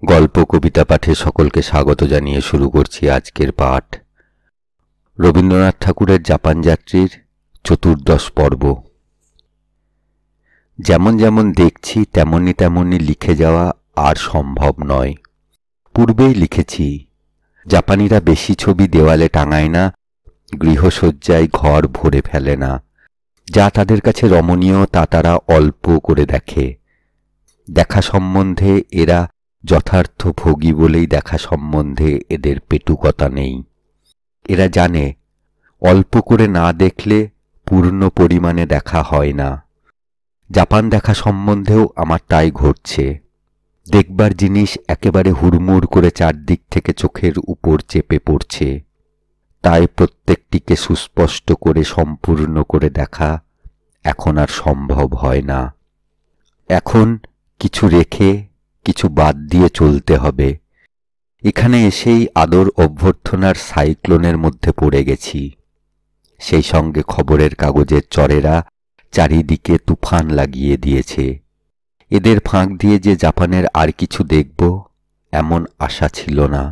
গল্প কবিতা পাঠে সকলকে স্বাগত জানিয়ে শুরু করছি আজকের পাঠ। রবীন্দ্রনাথ ঠাকুরের জাপান যাত্রীর চতুর্দশ পর্ব। যেমন যেমন দেখছি তেমনি তেমনি লিখে যাওয়া আর সম্ভব নয়। পূর্বেই লিখেছি, জাপানিরা বেশি ছবি দেওয়ালে টাঙায় না, গৃহসজ্জায় ঘর ভরে ফেলে না। যা তাদের কাছে রমণীয় তা তারা অল্প করে দেখে। দেখা সম্বন্ধে এরা যথার্থ ভোগী বলেই দেখা সম্বন্ধে এদের পেটুকতা নেই। এরা জানে অল্প করে না দেখলে পূর্ণ পরিমাণে দেখা হয় না। জাপান দেখা সম্বন্ধেও আমার তাই ঘটছে। দেখবার জিনিস একেবারে হুড়মুড় করে চারদিক থেকে চোখের উপর চেপে পড়ছে। তাই প্রত্যেকটিকে সুস্পষ্ট করে সম্পূর্ণ করে দেখা এখন আর সম্ভব হয় না। এখন কিছু রেখে কিছু বাদ দিয়ে চলতে হবে। এখানে এসেই আদর অভ্যর্থনার সাইক্লোনের মধ্যে পড়ে গেছি। সেই সঙ্গে খবরের কাগজের চরেরা চারিদিকে তুফান লাগিয়ে দিয়েছে। এদের ফাঁক দিয়ে যে জাপানের আর কিছু দেখব এমন আশা ছিল না।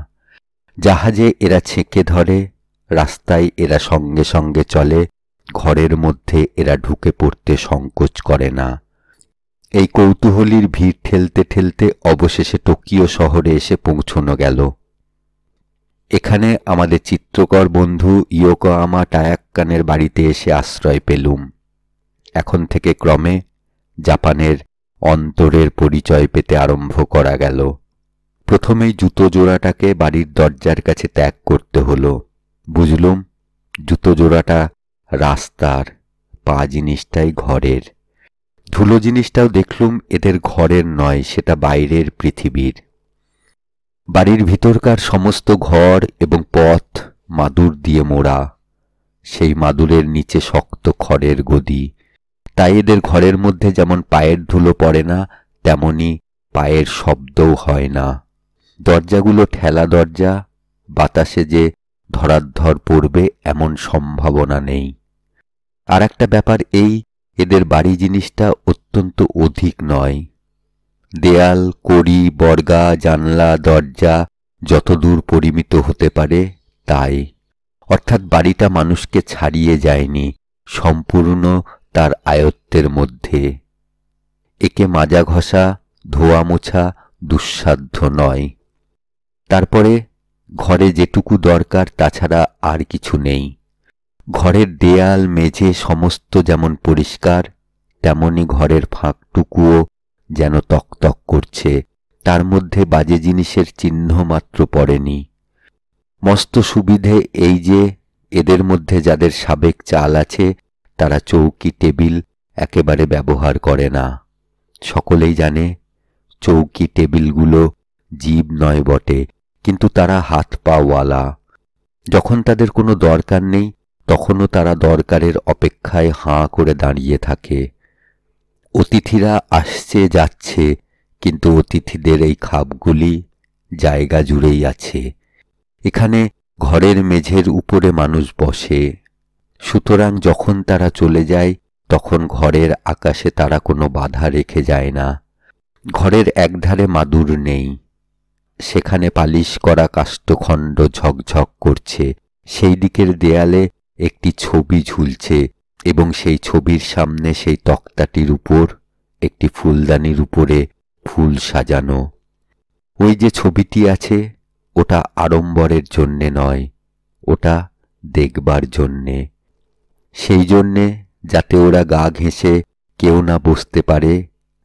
জাহাজে এরা ছেঁকে ধরে, রাস্তায় এরা সঙ্গে সঙ্গে চলে, ঘরের মধ্যে এরা ঢুকে পড়তে সংকোচ করে না। এই কৌতূহলীর ভিড় ঠেলতে ঠেলতে অবশেষে টোকিও শহরে এসে পৌঁছনো গেল। এখানে আমাদের চিত্রকর বন্ধু ইয়োকোহামা টায়াক্কানের বাড়িতে এসে আশ্রয় পেলুম। এখন থেকে ক্রমে জাপানের অন্তরের পরিচয় পেতে আরম্ভ করা গেল। প্রথমেই জুতো জোড়াটাকে বাড়ির দরজার কাছে ত্যাগ করতে হলো। বুঝলুম জুতো জোড়াটা রাস্তার, পা জিনিসটাই ঘরের। ধুলো জিনিসটাও দেখলুম এদের ঘরের নয়, সেটা বাইরের পৃথিবীর। বাড়ির ভিতরকার সমস্ত ঘর এবং পথ মাদুর দিয়ে মোড়া। সেই মাদুরের নিচে শক্ত খড়ের গদি। তাই এদের ঘরের মধ্যে যেমন পায়ের ধুলো পড়ে না, তেমনি পায়ের শব্দও হয় না। দরজাগুলো ঠেলা দরজা, বাতাসে যে ধরাধর পড়বে এমন সম্ভাবনা নেই। আর একটা ব্যাপার এই, এদের বাড়ি জিনিসটা অত্যন্ত অধিক নয়। দেয়াল, কড়ি, বর্গা, জানলা, দরজা যতদূর পরিমিত হতে পারে তাই। অর্থাৎ বাড়িটা মানুষকে ছাড়িয়ে যায়নি, সম্পূর্ণ তার আয়ত্তের মধ্যে। একে মাজা ঘষা, ধোয়া মোছা দুঃসাধ্য নয়। তারপরে ঘরে যেটুকু দরকার তাছাড়া আর কিছু নেই। ঘরের দেয়াল, মেঝে সমস্ত যেমন পরিষ্কার, তেমনি ঘরের ফাঁকটুকুও যেন তকতক করছে। তার মধ্যে বাজে জিনিসের চিহ্ন মাত্র পড়েনি। মস্ত সুবিধে এই যে এদের মধ্যে যাদের সাবেক চাল আছে তারা চৌকি টেবিল একেবারে ব্যবহার করে না। সকলেই জানে চৌকি টেবিলগুলো জীব নয় বটে, কিন্তু তারা হাত পাওয়ালা। যখন তাদের কোনো দরকার নেই তখনও তারা দরকারের অপেক্ষায় হাঁ করে দাঁড়িয়ে থাকে। অতিথিরা আসছে যাচ্ছে, কিন্তু অতিথিদের এই খাপগুলি জায়গা জুড়েই আছে। এখানে ঘরের মেঝের উপরে মানুষ বসে। সুতরাং যখন তারা চলে যায় তখন ঘরের আকাশে তারা কোনো বাধা রেখে যায় না। ঘরের একধারে মাদুর নেই, সেখানে পালিশ করা কাষ্ঠখণ্ড ঝকঝক করছে। সেই দিকের দেয়ালে একটি ছবি ঝুলছে এবং সেই ছবির সামনে সেই তক্তাটির উপর একটি ফুলদানির উপরে ফুল সাজানো। ওই যে ছবিটি আছে ওটা আড়ম্বরের জন্যে নয়, ওটা দেখবার জন্যে। সেই জন্যে যাতে ওরা গা ঘেঁষে কেউ না বসতে পারে,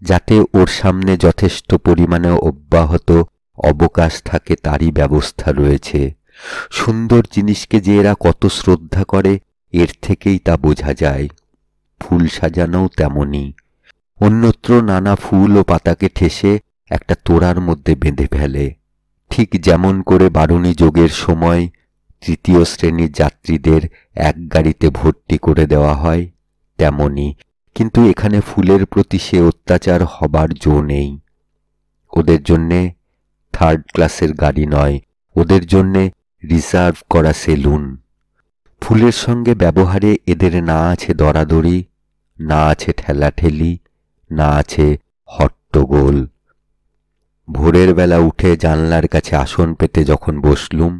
যাতে ওর সামনে যথেষ্ট পরিমাণে অব্যাহত অবকাশ থাকে তারই ব্যবস্থা রয়েছে। সুন্দর জিনিসকে যে এরা কত শ্রদ্ধা করে এর থেকেই তা বোঝা যায়। ফুল সাজানোও তেমনি। অন্যত্র নানা ফুল ও পাতাকে ঠেসে একটা তোড়ার মধ্যে বেঁধে ফেলে, ঠিক যেমন করে বারুণী যোগের সময় তৃতীয় শ্রেণীর যাত্রীদের এক গাড়িতে ভর্তি করে দেওয়া হয় তেমনি। কিন্তু এখানে ফুলের প্রতি সে অত্যাচার হবার জো নেই। ওদের জন্যে থার্ড ক্লাসের গাড়ি নয়, ওদের জন্যে রিজার্ভ করা সেলুন। ফুলের সঙ্গে ব্যবহারে এদের না আছে দরাদরি, না আছে ঠেলাঠেলি, না আছে হট্টগোল। ভোরের বেলা উঠে জানলার কাছে আসন পেতে যখন বসলুম,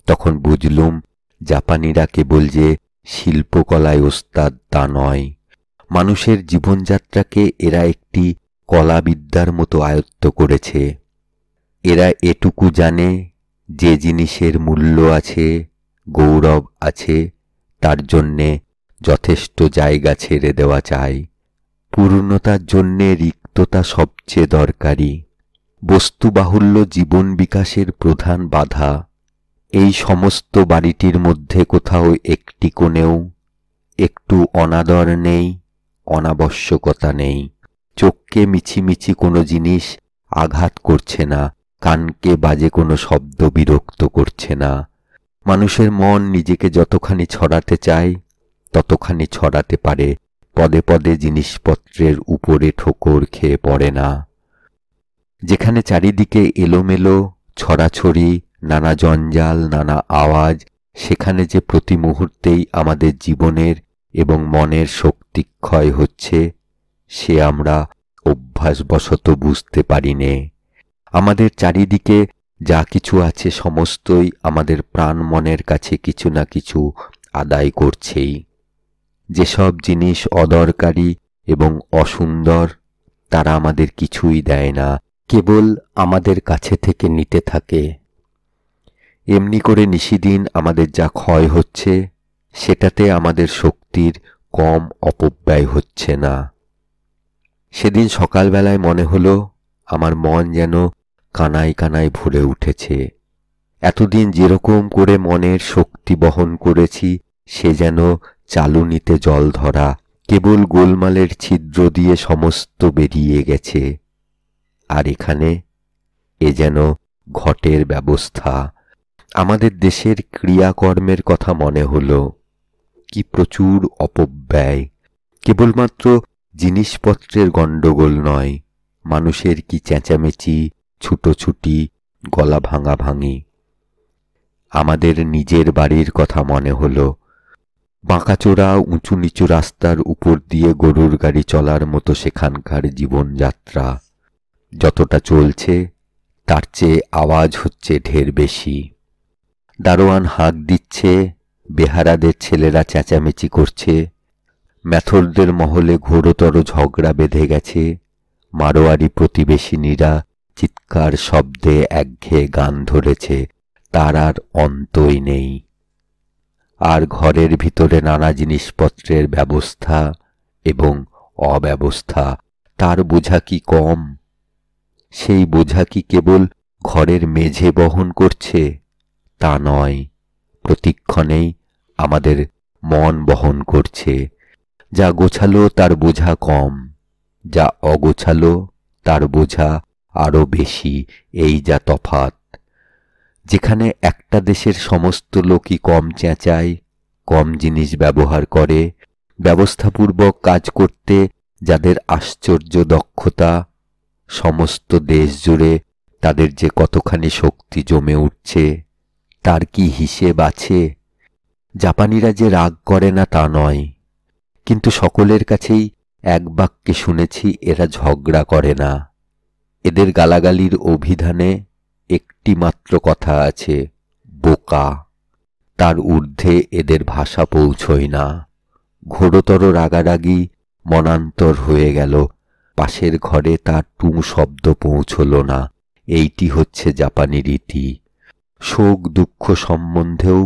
তখন বুঝলুম জাপানিরা কেবল যে শিল্পকলায় ওস্তাদ তা নয়, মানুষের জীবনযাত্রাকে এরা একটি কলাবিদ্যার মতো আয়ত্ত করেছে। এরা এটুকু জানে যে জিনিসের মূল্য আছে, গৌরব আছে, তার জন্যে যথেষ্ট জায়গা ছেড়ে দেওয়া চাই। পূর্ণতার জন্যে রিক্ততা সবচেয়ে দরকারি। বস্তুবাহুল্য জীবন বিকাশের প্রধান বাধা। এই সমস্ত বাড়িটির মধ্যে কোথাও একটি কোণেও একটু অনাদর নেই, অনাবশ্যকতা নেই। চোখকে মিছিমিছি কোনো জিনিস আঘাত করছে না, কানকে বাজে কোনো শব্দ বিরক্ত করছে না। মানুষের মন নিজেকে যতখানি ছড়াতে চায় ততখানি ছড়াতে পারে, পদে পদে জিনিসপত্রের উপরে ঠোকর খেয়ে পড়ে না। যেখানে চারিদিকে এলোমেলো ছড়াছড়ি, নানা জঞ্জাল, নানা আওয়াজ, সেখানে যে প্রতি মুহূর্তেই আমাদের জীবনের এবং মনের শক্তিক্ষয় হচ্ছে, সে আমরা অভ্যাসবশত বুঝতে পারি নে। আমাদের চারিদিকে যা কিছু আছে সমস্তই আমাদের প্রাণ মনের কাছে কিছু না কিছু আদায় করছেই। যেসব জিনিস অদরকারি এবং অসুন্দর, তারা আমাদের কিছুই দেয় না, কেবল আমাদের কাছে থেকে নিতে থাকে। এমনি করে নিশিদিন আমাদের যা ক্ষয় হচ্ছে, সেটাতে আমাদের শক্তির কম অপব্যয় হচ্ছে না। সেদিন সকালবেলায় মনে হলো আমার মন যেন কানায় কানায় ভরে উঠেছে। এতদিন যেরকম করে মনের শক্তি বহন করেছি, সে যেন চালুনিতে জল ধরা, কেবল গোলমালের ছিদ্র দিয়ে সমস্ত বেরিয়ে গেছে। আর এখানে এ যেন ঘটের ব্যবস্থা। আমাদের দেশের ক্রিয়াকর্মের কথা মনে হলো। কি প্রচুর অপব্যয়! কেবলমাত্র জিনিসপত্রের গণ্ডগোল নয়, মানুষের কি চেঁচামেচি, ছুটোছুটি, গলা ভাঙাভাঙি। আমাদের নিজের বাড়ির কথা মনে হলো। বাঁকাচোরা উঁচু নিচু রাস্তার উপর দিয়ে গরুর গাড়ি চলার মতো সেখানকার জীবনযাত্রা। যতটা চলছে তার চেয়ে আওয়াজ হচ্ছে ঢের বেশি। দারোয়ান হাঁক দিচ্ছে, বেহারাদের ছেলেরা চেঁচামেচি করছে, ম্যাথরদের মহলে ঘোরতর ঝগড়া বেঁধে গেছে, মারোয়ারি প্রতিবেশিনীরা চিৎকার শব্দে একঘেয়ে গান ধরেছে, তার আর অন্তই নেই। আর ঘরের ভিতরে নানা জিনিসপত্রের ব্যবস্থা এবং অব্যবস্থা, তার বোঝা কি কম? সেই বোঝা কি কেবল ঘরের মেঝে বহন করছে? তা নয়, প্রতিক্ষণেই আমাদের মন বহন করছে। যা গোছালো তার বোঝা কম, যা অগোছালো তার বোঝা আরো বেশি, এই যা তফাৎ। যেখানে একটা দেশের সমস্ত লোকই কম চেঁচায়, কম জিনিস ব্যবহার করে, ব্যবস্থাপূর্বক কাজ করতে যাদের আশ্চর্য দক্ষতা, সমস্ত দেশ জুড়ে তাদের যে কতখানি শক্তি জমে উঠছে, তার কি হিসেব আছে? জাপানিরা যে রাগ করে না তা নয়, কিন্তু সকলের কাছেই এক বাক্যে শুনেছি এরা ঝগড়া করে না। এদের গালাগালির অভিধানে একটি মাত্র কথা আছে, বোকা। তার ঊর্ধ্বে এদের ভাষা পৌঁছয় না। ঘোরতর রাগারাগি মনান্তর হয়ে গেল, পাশের ঘরে তার টুঁ শব্দ পৌঁছল না। এইটি হচ্ছে জাপানি রীতি। শোক দুঃখ সম্বন্ধেও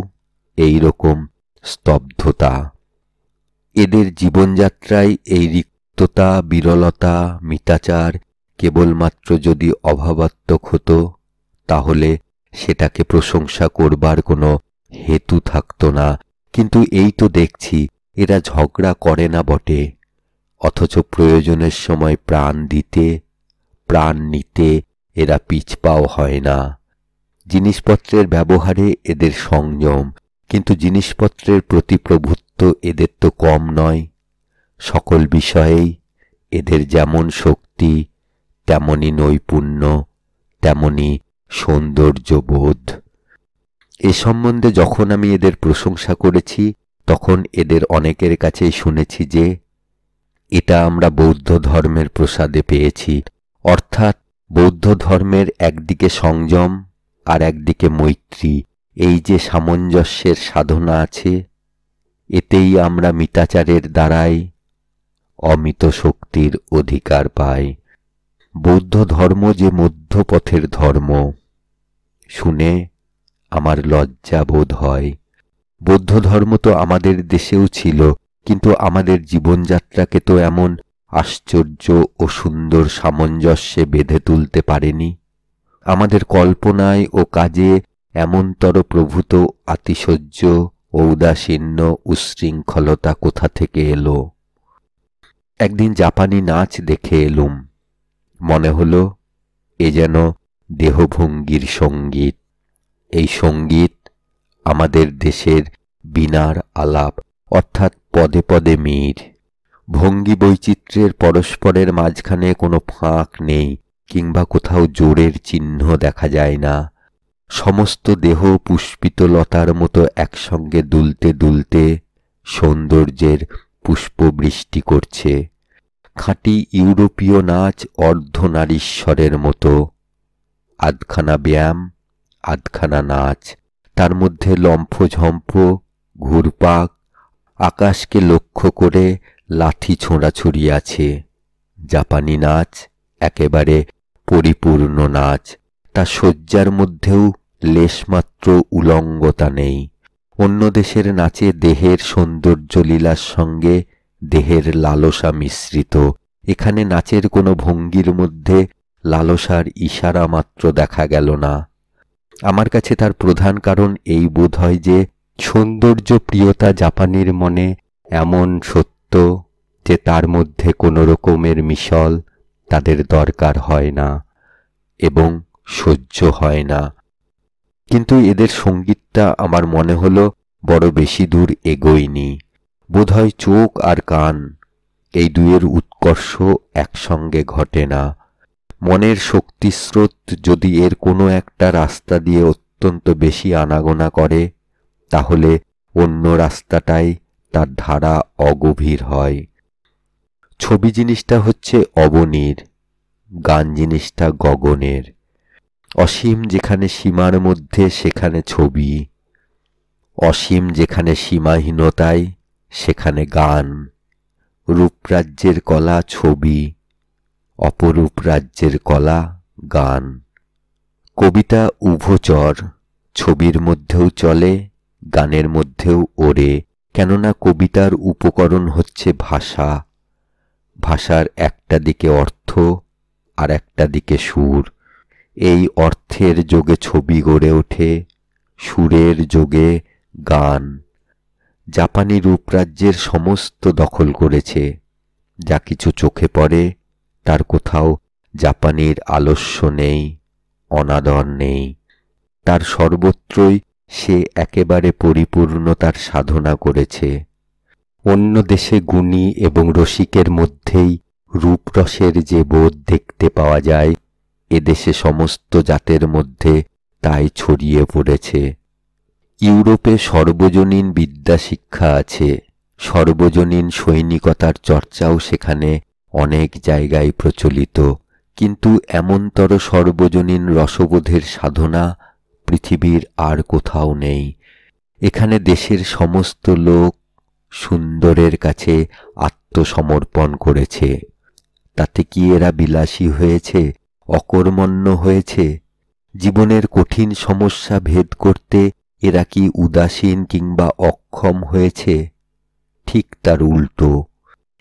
এই রকম স্তব্ধতা। এদের জীবনযাত্রায় এই রিক্ততা, বিরলতা, মিতাচার কেবলমাত্র যদি অভাবাত্মক হতো, তাহলে সেটাকে প্রশংসা করবার কোনো হেতু থাকত না। কিন্তু এই তো দেখছি এরা ঝগড়া করে না বটে, অথচ প্রয়োজনের সময় প্রাণ দিতে, প্রাণ নিতে এরা পিছপাও হয় না। জিনিসপত্রের ব্যবহারে এদের সংযম, কিন্তু জিনিসপত্রের প্রতি প্রভুত্ব এদের তো কম নয়। সকল বিষয়েই এদের যেমন শক্তি, তেমনি নৈপুণ্য, তেমনি সৌন্দর্যবোধ। এ সম্বন্ধে যখন আমি এদের প্রশংসা করেছি, তখন এদের অনেকের কাছেই শুনেছি যে এটা আমরা বৌদ্ধ ধর্মের প্রসাদে পেয়েছি, অর্থাৎ বৌদ্ধ ধর্মের একদিকে সংযম আর একদিকে মৈত্রী, এই যে সামঞ্জস্যের সাধনা আছে, এতেই আমরা মিতাচারের দ্বারাই অমিত শক্তির অধিকার পাই। বৌদ্ধ ধর্ম যে মধ্যপথের ধর্ম, শুনে আমার লজ্জা বোধ হয়। বৌদ্ধ ধর্ম তো আমাদের দেশেও ছিল, কিন্তু আমাদের জীবনযাত্রাকে তো এমন আশ্চর্য ও সুন্দর সামঞ্জস্যে বেঁধে তুলতে পারেনি। আমাদের কল্পনায় ও কাজে এমনতর প্রভূত আতিশয্য ও উদাসীন্য উচ্ছৃঙ্খলতা কোথা থেকে এলো? একদিন জাপানি নাচ দেখে এলুম। মনে হলো এ যেন দেহভঙ্গির সঙ্গীত। এই সঙ্গীত আমাদের দেশের বীণার আলাপ, অর্থাৎ পদে পদে মীর। ভঙ্গি বৈচিত্র্যের পরস্পরের মাঝখানে কোনো ফাঁক নেই, কিংবা কোথাও জোরের চিহ্ন দেখা যায় না। সমস্ত দেহ পুষ্পিত লতার মতো একসঙ্গে দুলতে দুলতে সৌন্দর্যের পুষ্পবৃষ্টি করছে। খাঁটি ইউরোপীয় নাচ অর্ধনারীশ্বরের মতো, আধখানা ব্যায়াম আধখানা নাচ, তার মধ্যে লম্ফঝম্প, ঘুরপাক, আকাশকে লক্ষ্য করে লাঠি ছোঁড়াছুড়ি আছে। জাপানি নাচ একেবারে পরিপূর্ণ নাচ, তা সজ্জার মধ্যেও লেশমাত্র উলঙ্গতা নেই। অন্য দেশের নাচে দেহের সৌন্দর্য লীলার সঙ্গে দেহের লালসা মিশ্রিত, এখানে নাচের কোনো ভঙ্গির মধ্যে লালসার ইশারা মাত্র দেখা গেল না। আমার কাছে তার প্রধান কারণ এই বোধ হয় যে সৌন্দর্য প্রিয়তা জাপানির মনে এমন সত্য যে তার মধ্যে কোনো রকমের মিশল তাদের দরকার হয় না এবং সহ্য হয় না। কিন্তু এদের সঙ্গীতটা আমার মনে হলো বড় বেশি দূর এগোয়নি। বোধহয় চোখ আর কান এই দুয়ের উৎকর্ষ একসঙ্গে ঘটে না। মনের শক্তিস্রোত যদি এর কোনো একটা রাস্তা দিয়ে অত্যন্ত বেশি আনাগোনা করে, তাহলে অন্য রাস্তাটাই তার ধারা অগভীর হয়। ছবি জিনিসটা হচ্ছে অবনীর, গান জিনিসটা গগনের। অসীম যেখানে সীমার মধ্যে সেখানে ছবি, অসীম যেখানে সীমাহীনতায় সেখানে গান। রূপরাজ্যের কলা ছবি, অপরূপ রাজ্যের কলা গান। কবিতা উভচর, ছবির মধ্যেও চলে, গানের মধ্যেও ওড়ে, কেননা কবিতার উপকরণ হচ্ছে ভাষা। ভাষার একটা দিকে অর্থ আর একটা দিকে সুর। এই অর্থের যোগে ছবি গড়ে ওঠে, সুরের যোগে গান। জাপানি রূপরাজ্যের সমস্ত দখল করেছে। যা কিছু চোখে পড়ে তার কোথাও জাপানির আলস্য নেই, অনাদর নেই। তার সর্বত্রই সে একেবারে পরিপূর্ণতার সাধনা করেছে। অন্য দেশে গুণী এবং রসিকের মধ্যেই রূপরসের যে বোধ দেখতে পাওয়া যায়, এদেশে সমস্ত জাতের মধ্যে তাই ছড়িয়ে পড়েছে। ইউরোপে সর্বজনীন বিদ্যা শিক্ষা আছে, সর্বজনীন সৈনিকতার চর্চাও সেখানে অনেক জায়গায় প্রচলিত, কিন্তু এমনতর সর্বজনীন রসবোধের সাধনা পৃথিবীর আর কোথাও নেই। এখানে দেশের সমস্ত লোক সুন্দরের কাছে আত্মসমর্পণ করেছে। তাতে কি এরা বিলাসী হয়েছে, অকর্মণ্য হয়েছে? জীবনের কঠিন সমস্যা ভেদ করতে এরা কি উদাসীন কিংবা অক্ষম হয়েছে? ঠিক তার উল্টো।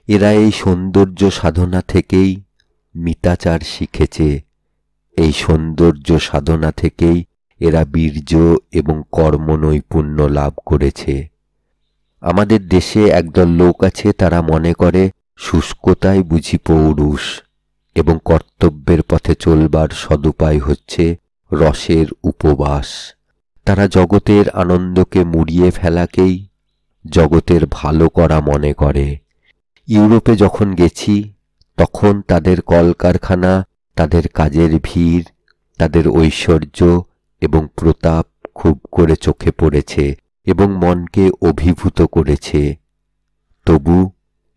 এরা এই সৌন্দর্য সাধনা থেকেই মিতাচার শিখেছে। এই সৌন্দর্য সাধনা থেকেই এরা বীর্য এবং কর্মনৈপুণ্য লাভ করেছে। আমাদের দেশে একদল লোক আছে, তারা মনে করে শুষ্কতাই বুঝি পৌরুষ, এবং কর্তব্যের পথে চলবার সদুপায় হচ্ছে রসের উপবাস। তারা জগতের আনন্দকে মুড়িয়ে ফেলাকেই জগতের ভালো করা মনে করে। ইউরোপে যখন গেছি তখন তাদের কলকারখানা, তাদের কাজের ভিড়, তাদের ঐশ্বর্য এবং প্রতাপ খুব করে চোখে পড়েছে এবং মনকে অভিভূত করেছে। তবু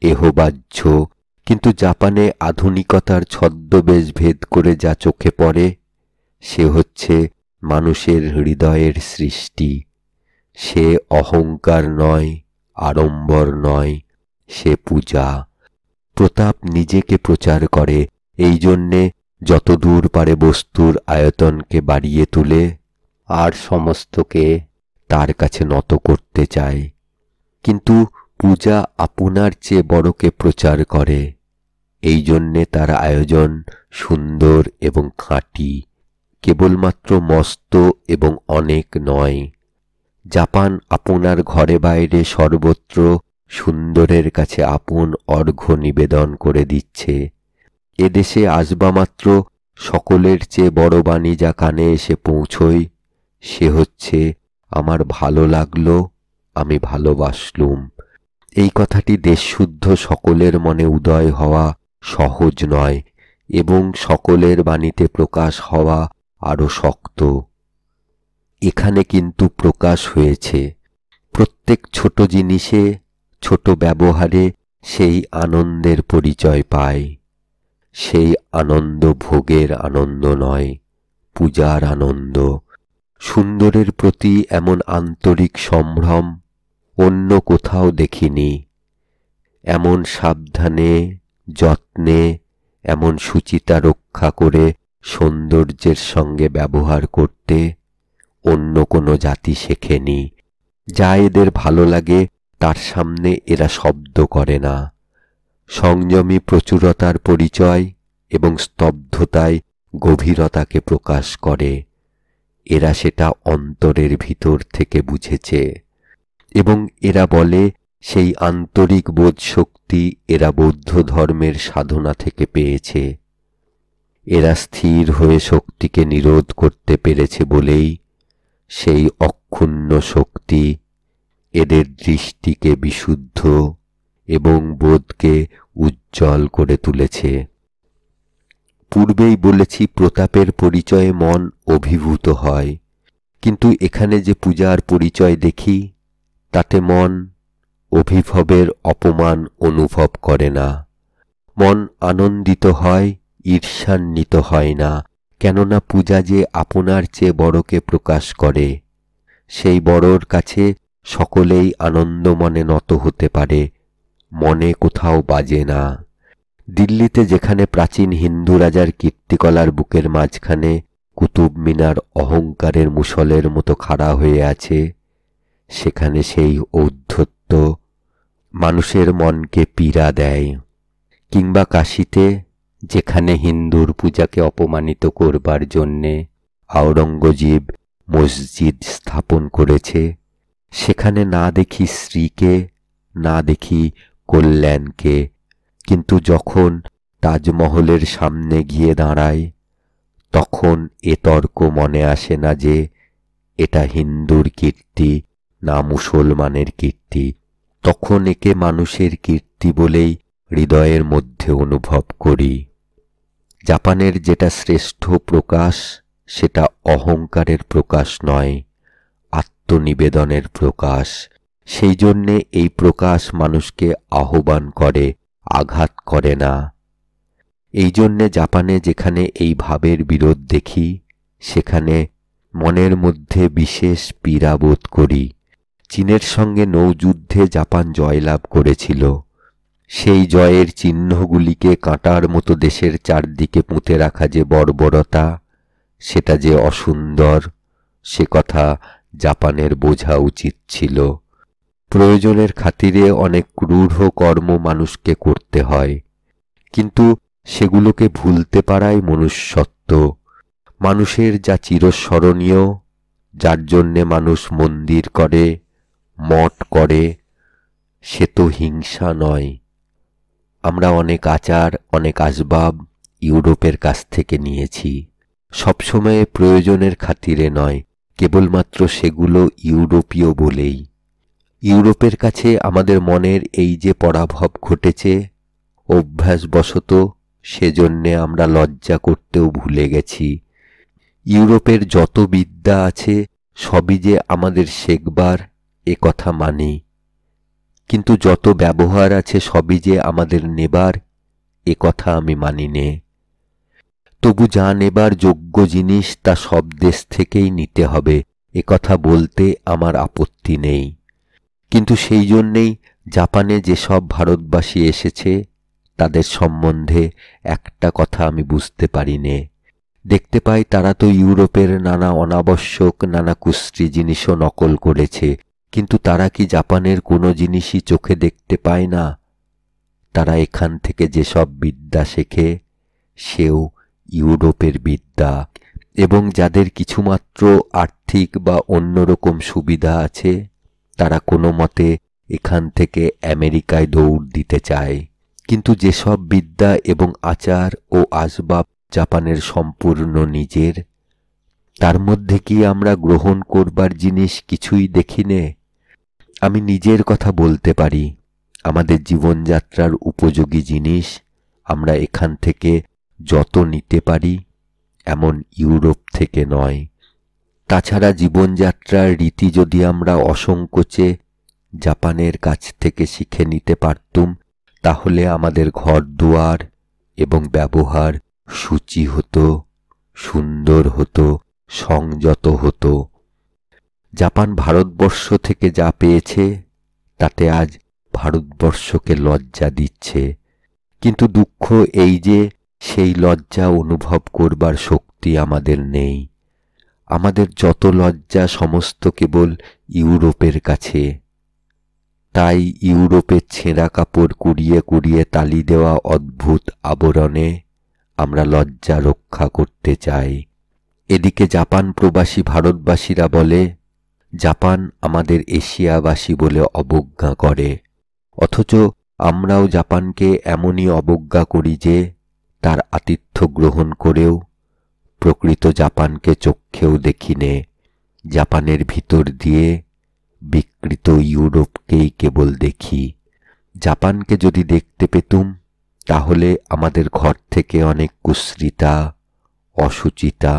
এহবাহ্য কিন্তু জাপানে আধুনিকতার ছদ্মবেশ ভেদ করে যা চোখে পড়ে সে হচ্ছে মানুষের হৃদয়ের সৃষ্টি। সে অহংকার নয়, আড়ম্বর নয়, সে পূজা। প্রতাপ নিজেকে প্রচার করে, এই জন্যে যতদূর পারে বস্তুর আয়তনকে বাড়িয়ে তুলে আর সমস্তকে তার কাছে নত করতে চায়। কিন্তু পূজা আপনার চেয়ে বড়কে প্রচার করে, এই জন্যে তার আয়োজন সুন্দর এবং খাঁটি, কেবলমাত্র মস্ত এবং অনেক নয়। জাপান আপনার ঘরে বাইরে সর্বত্র সুন্দরের কাছে আপন অর্ঘ্য নিবেদন করে দিচ্ছে। এদেশে আসবামাত্র সকলের চেয়ে বড় বাণী যা কানে এসে পৌঁছয় সে হচ্ছে আমার ভালো লাগলো, আমি ভালোবাসলুম। এই কথাটি দেশশুদ্ধ সকলের মনে উদয় হওয়া সহজ নয় এবং সকলের বাণীতে প্রকাশ হওয়া আরো শক্ত। এখানে কিন্তু প্রকাশ হয়েছে। প্রত্যেক ছোট জিনিসে, ছোট ব্যবহারে সেই আনন্দের পরিচয় পায়। সেই আনন্দ ভোগের আনন্দ নয়, পূজার আনন্দ। সুন্দরের প্রতি এমন আন্তরিক সম্ভ্রম অন্য কোথাও দেখিনি। এমন সাবধানে, যত্নে, এমন শুচিতা রক্ষা করে সৌন্দর্যের সঙ্গে ব্যবহার করতে অন্য কোনো জাতি শেখেনি। যা এদের ভালো লাগে তার সামনে এরা শব্দ করে না। সংযমী প্রচুরতার পরিচয় এবং স্তব্ধতায় গভীরতাকে প্রকাশ করে। এরা সেটা অন্তরের ভিতর থেকে বুঝেছে এবং এরা বলে সেই আন্তরিক বোধ শক্তি এরা বৌদ্ধ ধর্মের সাধনা থেকে পেয়েছে। এরা স্থির হয়ে শক্তিকে নিরোধ করতে পেরেছে বলেই সেই অক্ষুণ্ণ শক্তি এদের দৃষ্টিকে বিশুদ্ধ এবং বোধকে উজ্জ্বল করে তুলেছে। পূর্বেই বলেছি প্রতাপের পরিচয়ে মন অভিভূত হয়, কিন্তু এখানে যে পূজার পরিচয় দেখি তাতে মন অভিভবের অপমান অনুভব করে না। মন আনন্দিত হয়, ঈর্ষান্বিত হয় না, কেননা পূজা যে আপনার চেয়ে বড়কে প্রকাশ করে। সেই বড়র কাছে সকলেই আনন্দ মনে নত হতে পারে, মনে কোথাও বাজে না। দিল্লিতে যেখানে প্রাচীন হিন্দু রাজার কীর্তিকলার বুকের মাঝখানে কুতুব মিনার অহংকারের মুষলের মতো খাড়া হয়ে আছে, সেখানে সেই ঔদ্ধত্য মানুষের মনকে পীড়া দেয়। কিংবা কাশীতে যেখানে হিন্দুর পূজাকে অপমানিত করবার জন্যে আওরঙ্গজেব মসজিদ স্থাপন করেছে, সেখানে না দেখি শ্রীকে, না দেখি কল্যাণকে, কিন্তু যখন তাজমহলের সামনে গিয়ে দাঁড়ায় তখন এ তর্ক মনে আসে না যে এটা হিন্দুর কীর্তি না মুসলমানের কীর্তি। তখন একে মানুষের কীর্তি বলেই হৃদয়ের মধ্যে অনুভব করি। জাপানের যেটা শ্রেষ্ঠ প্রকাশ সেটা অহংকারের প্রকাশ নয়, আত্মনিবেদনের প্রকাশ। সেই জন্যে এই প্রকাশ মানুষকে আহ্বান করে, আঘাত করে না। এই জন্যে জাপানে যেখানে এই ভাবের বিরোধ দেখি সেখানে মনের মধ্যে বিশেষ পীড়া বোধ করি। চীনের সঙ্গে নৌযুদ্ধে জাপান জয়লাভ করেছিল। সেই জয়ের চিহ্নগুলিকে কাঁটার মতো দেশের চারদিকে পুঁতে রাখা যে বর্বরতা, সেটা যে অসুন্দর, সে কথা জাপানের বোঝা উচিত ছিল। প্রয়োজনের খাতিরে অনেক রূঢ় কর্ম মানুষকে করতে হয়, কিন্তু সেগুলোকে ভুলতে পারাই মনুষ্যত্ব। মানুষের যা চিরস্মরণীয়, যার জন্যে মানুষ মন্দির করে, মঠ করে, সে তো হিংসা নয়। আমরা অনেক আচার, অনেক আসবাব ইউরোপের কাছ থেকে নিয়েছি, সবসময় প্রয়োজনের খাতিরে নয়, কেবলমাত্র সেগুলো ইউরোপীয় বলেই। ইউরোপের কাছে আমাদের মনের এই যে পরাভব ঘটেছে অভ্যাসবশত, সেজন্যে আমরা লজ্জা করতেও ভুলে গেছি। ইউরোপের যত বিদ্যা আছে সবই যে আমাদের শেখবার, এ কথা মানি, কিন্তু যত ব্যবহার আছে সবই যে আমাদের নেবার, এ কথা আমি মানি নে। তবু যা নেবার যোগ্য জিনিস তা সব দেশ থেকেই নিতে হবে, এ কথা বলতে আমার আপত্তি নেই। কিন্তু সেই জন্যেই জাপানে যেসব ভারতবাসী এসেছে তাদের সম্বন্ধে একটা কথা আমি বুঝতে পারি নে। দেখতে পাই তারা তো ইউরোপের নানা অনাবশ্যক নানা কুশ্রী জিনিসও নকল করেছে, কিন্তু তারা কি জাপানের কোনো জিনিসই চোখে দেখতে পায় না? তারা এখান থেকে যেসব বিদ্যা শেখে সেও ইউরোপের বিদ্যা, এবং যাদের কিছুমাত্র আর্থিক বা অন্যরকম সুবিধা আছে তারা কোনো মতে এখান থেকে আমেরিকায় দৌড় দিতে চায়। কিন্তু যেসব বিদ্যা এবং আচার ও আসবাব জাপানের সম্পূর্ণ নিজের, তার মধ্যে কি আমরা গ্রহণ করবার জিনিস কিছুই দেখি নে? আমি নিজের কথা বলতে পারি, আমাদের জীবনযাত্রার উপযোগী জিনিস আমরা এখান থেকে যত নিতে পারি এমন ইউরোপ থেকে নয়। তাছাড়া জীবনযাত্রার রীতি যদি আমরা অসংকোচে জাপানের কাছ থেকে শিখে নিতে পারতুম তাহলে আমাদের ঘরদুয়ার এবং ব্যবহার সূচি হতো, সুন্দর হতো, সংযত হতো। জাপান ভারতবর্ষ থেকে যা পেয়েছে তাতে আজ ভারতবর্ষকে লজ্জা দিচ্ছে, কিন্তু দুঃখ এই যে সেই লজ্জা অনুভব করবার শক্তি আমাদের নেই। আমাদের যত লজ্জা সমস্ত কেবল ইউরোপের কাছে। তাই ইউরোপের ছেঁড়া কাপড় কুড়িয়ে কুড়িয়ে তালি দেওয়া অদ্ভুত আবরণে আমরা লজ্জা রক্ষা করতে চাই। এদিকে জাপান প্রবাসী ভারতবাসীরা বলে জাপান আমাদের এশিয়াবাসী বলে অবজ্ঞা করে, অথচ আমরাও জাপানকে এমনই অবজ্ঞা করি যে তার আতিথ্য গ্রহণ করেও প্রকৃত জাপানকে চক্ষেও দেখি নে। জাপানের ভিতর দিয়ে বিকৃত ইউরোপকেই কেবল দেখি। জাপানকে যদি দেখতে পেতুম তাহলে আমাদের ঘর থেকে অনেক কুশ্রিতা, অসুচিতা,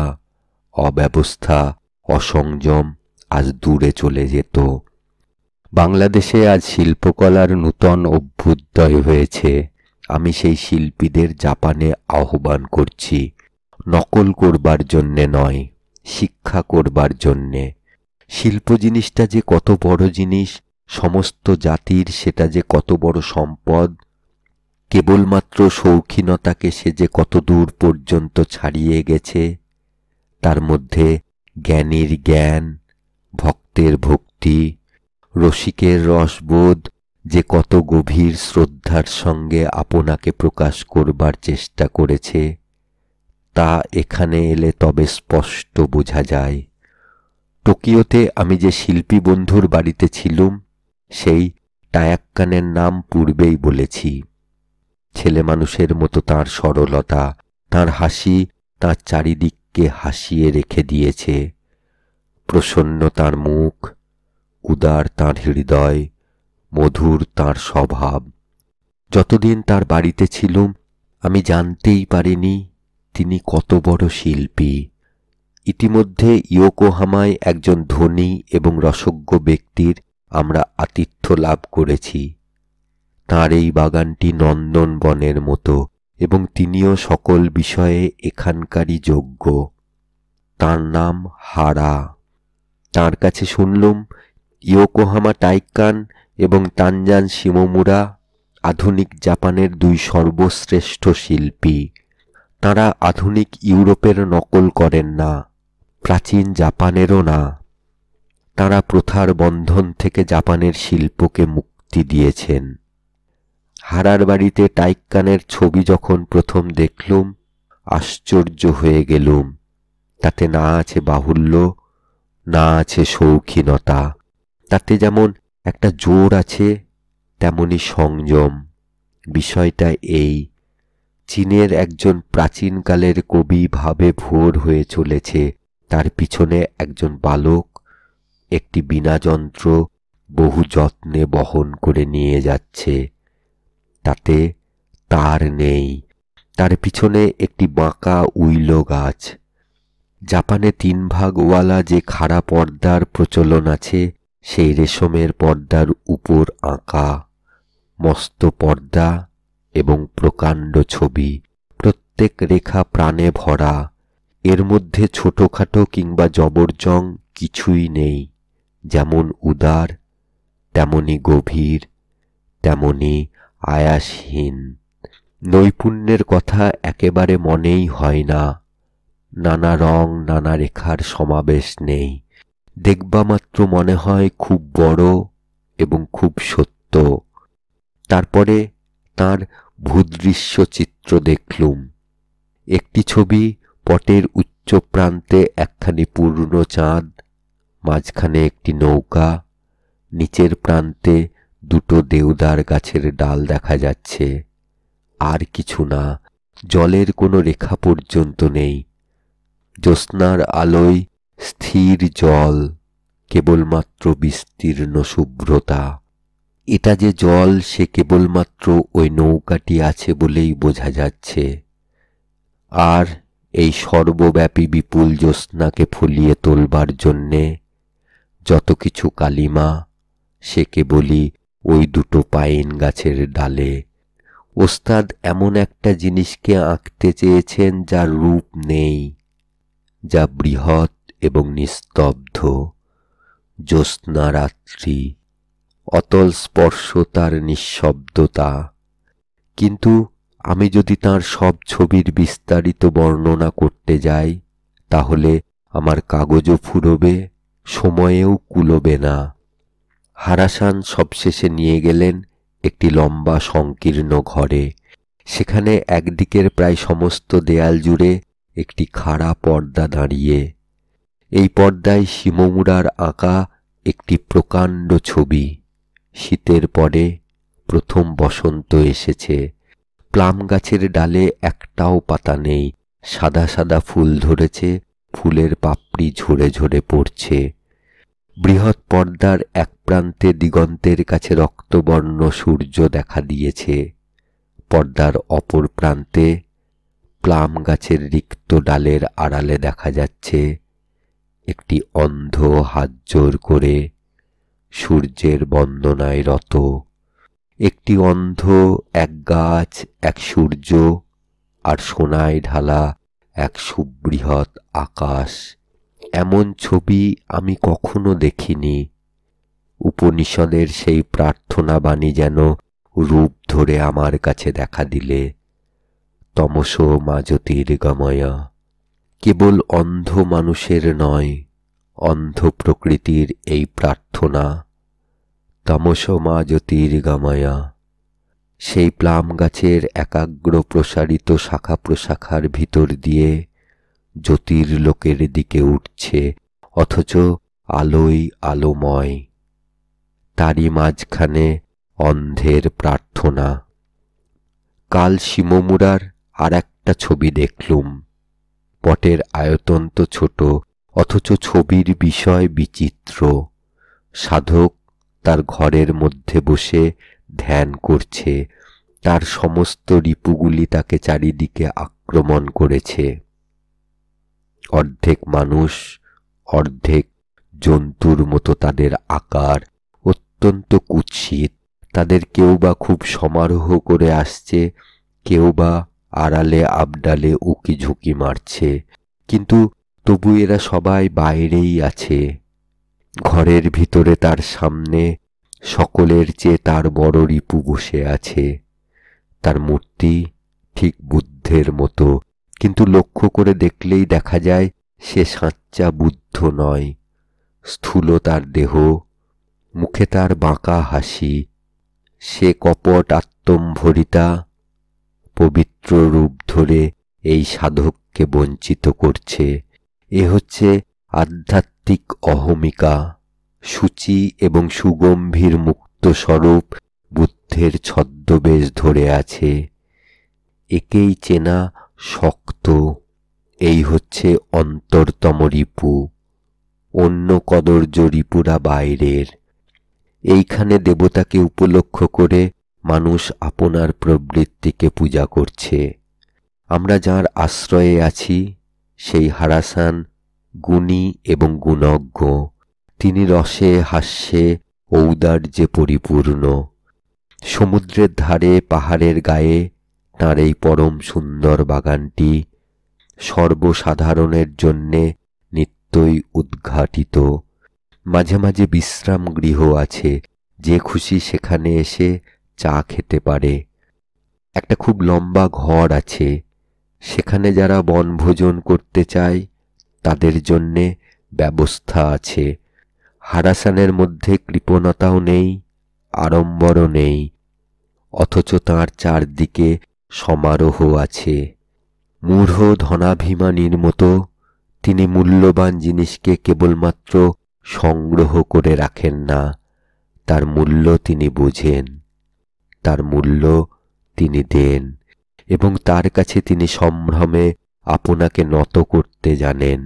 অব্যবস্থা, অসংযম আজ দূরে চলে যেত। বাংলাদেশে আজ শিল্পকলার নূতন অভ্যুদয় হয়েছে। আমি সেই শিল্পীদের জাপানে আহ্বান করছি, নকল করবার জন্যে নয়, শিক্ষা করবার জন্যে। শিল্প জিনিসটা যে কত বড় জিনিস, সমস্ত জাতির সেটা যে কত বড় সম্পদ, কেবলমাত্র শৌখিনতাকে সে যে কত দূর পর্যন্ত ছাড়িয়ে গেছে, তার মধ্যে জ্ঞানীর জ্ঞান, ভক্তের ভক্তি, রসিকের রসবোধ যে কত গভীর শ্রদ্ধার সঙ্গে আপনাকে প্রকাশ করবার চেষ্টা করেছে তা এখানে এলে তবে স্পষ্ট বোঝা যায়। টোকিওতে আমি যে শিল্পী বন্ধুর বাড়িতে ছিলুম সেই টায়াক্কানের নাম পূর্বেই বলেছি। ছেলে মানুষের মতো তাঁর সরলতা, তাঁর হাসি তাঁর চারিদিককে হাসিয়ে রেখে দিয়েছে। প্রসন্ন তাঁর মুখ, উদার তাঁর হৃদয়, মধুর তাঁর স্বভাব। যতদিন তার বাড়িতে ছিলুম আমি জানতেই পারিনি তিনি কত বড় শিল্পী। ইতিমধ্যে ইয়োকোহামায় একজন ধনী এবং রসজ্ঞ ব্যক্তির আমরা আতিথ্য লাভ করেছি। তাঁর এই বাগানটি নন্দনবনের মতো এবং তিনিও সকল বিষয়ে এখানকারই যোগ্য। তাঁর নাম হারা। তাঁর কাছে শুনলুম ইয়োকোহামা টাইকান এবং তানজান শিমোমুরা আধুনিক জাপানের দুই সর্বশ্রেষ্ঠ শিল্পী। তাঁরা আধুনিক ইউরোপের নকল করেন না, প্রাচীন জাপানেরও না। তাঁরা প্রথার বন্ধন থেকে জাপানের শিল্পকে মুক্তি দিয়েছেন। হারার বাড়িতে টাইকানের ছবি যখন প্রথম দেখলুম আশ্চর্য হয়ে গেলুম। তাতে না আছে বাহুল্য, না আছে শৌখিনতা, তাতে যেমন একটা জোর আছে তেমনি সংযম। বিষয়টা এই, চীনের একজন প্রাচীনকালের কবি ভাবে ভোর হয়ে চলেছে, তার পিছনে একজন বালক একটি বীণাযন্ত্র বহু যত্নে বহন করে নিয়ে যাচ্ছে। তাতে তার নেই, তার পিছনে একটি বাঁকা উইলো গাছ। জাপানে 3 ভাগওয়ালা যে খাড়া পর্দার প্রচলন আছে সেই রেশমের পর্দার উপর আঁকা মস্ত পর্দা এবং প্রকাণ্ড ছবি, প্রত্যেক রেখা প্রাণে ভরা। এর মধ্যে ছোটখাটো কিংবা জবরজং কিছুই নেই। যেমন উদার, তেমনি গভীর, তেমনি আয়াসহীন। নৈপুণ্যের কথা একেবারে মনেই হয় না। নানা রং, নানা রেখার সমাবেশ নেই। দেখবামাত্র মনে হয় খুব বড় এবং খুব সত্য। তারপরে তাঁর ভূদৃশ্য চিত্র দেখলুম। একটি ছবি, পটের উচ্চ প্রান্তে একখানি পূর্ণ চাঁদ, মাঝখানে একটি নৌকা, নিচের প্রান্তে দুটো দেওদার গাছের ডাল দেখা যাচ্ছে। আর কিছু না, জলের কোনো রেখা পর্যন্ত নেই। জ্যোৎস্নার আলোয় স্থির জল, কেবলমাত্র বিস্তীর্ণ শুভ্রতা। এটা যে জল সে কেবলমাত্র ওই নৌকাটি আছে বলেই বোঝা যাচ্ছে। আর এই সর্বব্যাপী বিপুল জ্যোৎস্নাকে ফলিয়ে তোলবার জন্যে যত কিছু কালিমা, সে কেবলই ওই দুটো পাইন গাছের ডালে। ওস্তাদ এমন একটা জিনিসকে আঁকতে চেয়েছেন যার রূপ নেই, যা বৃহৎ এবং নিস্তব্ধ। জ্যোৎস্না রাত্রি, অতল স্পর্শ তার নিঃশব্দতা। কিন্তু আমি যদি তাঁর সব ছবির বিস্তারিত বর্ণনা করতে যাই, তাহলে আমার কাগজও ফুরোবে, সময়েও কুলোবে না। হারাসান সবশেষে নিয়ে গেলেন একটি লম্বা সংকীর্ণ ঘরে। সেখানে একদিকের প্রায় সমস্ত দেয়াল জুড়ে একটি খাড়া পর্দা দাঁড়িয়ে। এই পর্দায় শিমুমুরার আঁকা একটি প্রকাণ্ড ছবি। শীতের পরে প্রথম বসন্ত এসেছে। প্লাম গাছের ডালে একটাও পাতা নেই। সাদা সাদা ফুল ধরেছে, ফুলের পাপড়ি ঝরে ঝরে পড়ছে। বৃহৎ পর্দার এক প্রান্তে দিগন্তের কাছে রক্তবর্ণ সূর্য দেখা দিয়েছে। পর্দার অপর প্রান্তে প্লাম গাছের রিক্ত ডালের আড়ালে দেখা যাচ্ছে একটি অন্ধ হাত জোর করে সূর্যের বন্দনায় রত। একটি অন্ধ, এক গাছ, এক সূর্য, আর সোনায় ঢালা এক সুবৃহৎ আকাশ। এমন ছবি আমি কখনো দেখিনি। উপনিষদের সেই প্রার্থনা বাণী যেন রূপ ধরে আমার কাছে দেখা দিলে। তমসো মা জ্যোতির্গময়। কেবল অন্ধ মানুষের নয়, অন্ধ প্রকৃতির এই প্রার্থনা। তমসো মা জ্যোতির্গময়। সেই প্লাম গাছের একাগ্র প্রসারিত শাখা প্রশাখার ভিতর দিয়ে জ্যোতির্লোকের দিকে উঠছে, অথচ আলোই আলোময়। তারই মাঝখানে অন্ধের প্রার্থনা। কাল শিমুমুরার আর একটা ছবি দেখলুম। পটের আয়তন তো ছোট, অথচ ছবির বিষয় বিচিত্র। সাধক তার ঘরের মধ্যে বসে ধ্যান করছে। তার সমস্ত রিপুগুলি তাকে চারিদিকে আক্রমণ করেছে। অর্ধেক মানুষ, অর্ধেক জন্তুর মতো তাদের আকার, অত্যন্ত কুৎসিত। তাদের কেউ বা খুব সমারোহ করে আসছে, কেউ বা আড়ালে আবডালে উকি ঝুঁকি মারছে, কিন্তু তবু এরা সবাই বাইরেই আছে। ঘরের ভিতরে তার সামনে সকলের চেয়ে তার বড় রিপু বসে আছে। তার মূর্তি ঠিক বুদ্ধের মতো, কিন্তু লক্ষ্য করে দেখলেই দেখা যায় সে সাচ্চা বুদ্ধ নয়। স্থূল তার দেহ, মুখে তার বাঁকা হাসি। সে কপট আত্মম্ভরিতা পবিত্র রূপ ধরে এই সাধককে বঞ্চিত করছে। এ হচ্ছে আধ্যাত্মিক অহমিকা। সূচি এবং সুগম্ভীর মুক্ত স্বরূপ বুদ্ধের ছদ্মবেশ ধরে আছে। একেই চেনা শক্ত। এই হচ্ছে অন্তরতম রিপু। অন্য কদর্য রিপুরা বাইরের। এইখানে দেবতাকে উপলক্ষ করে মানুষ আপনার প্রবৃত্তিকে পূজা করছে। আমরা যার আশ্রয়ে আছি সেই হারাসান গুণী এবং গুণজ্ঞ। তিনি রসে, হাস্যে, ঔদার্যে পরিপূর্ণ। সমুদ্রের ধারে পাহাড়ের গায়ে তাঁর এই পরম সুন্দর বাগানটি সর্বসাধারণের জন্যে নিত্যই উদ্ঘাটিত। মাঝে মাঝে বিশ্রাম গৃহ আছে, যে খুশি সেখানে এসে চা খেতে পারে। একটা খুব লম্বা ঘর আছে, সেখানে যারা বনভোজন করতে চায় তাদের জন্যে ব্যবস্থা আছে। হারাসানের মধ্যে কৃপণতাও নেই, আড়ম্বরও নেই, অথচ তাঁর চারদিকে সমারোহ আছে। মূঢ় ধনাভিমানীর মতো তিনি মূল্যবান জিনিসকে কেবলমাত্র সংগ্রহ করে রাখেন না, তার মূল্য তিনি বোঝেন, তার মূল্য তিনি দেন, এবং তার কাছে তিনি সম্ভ্রমে আপনাকে নত করতে জানেন।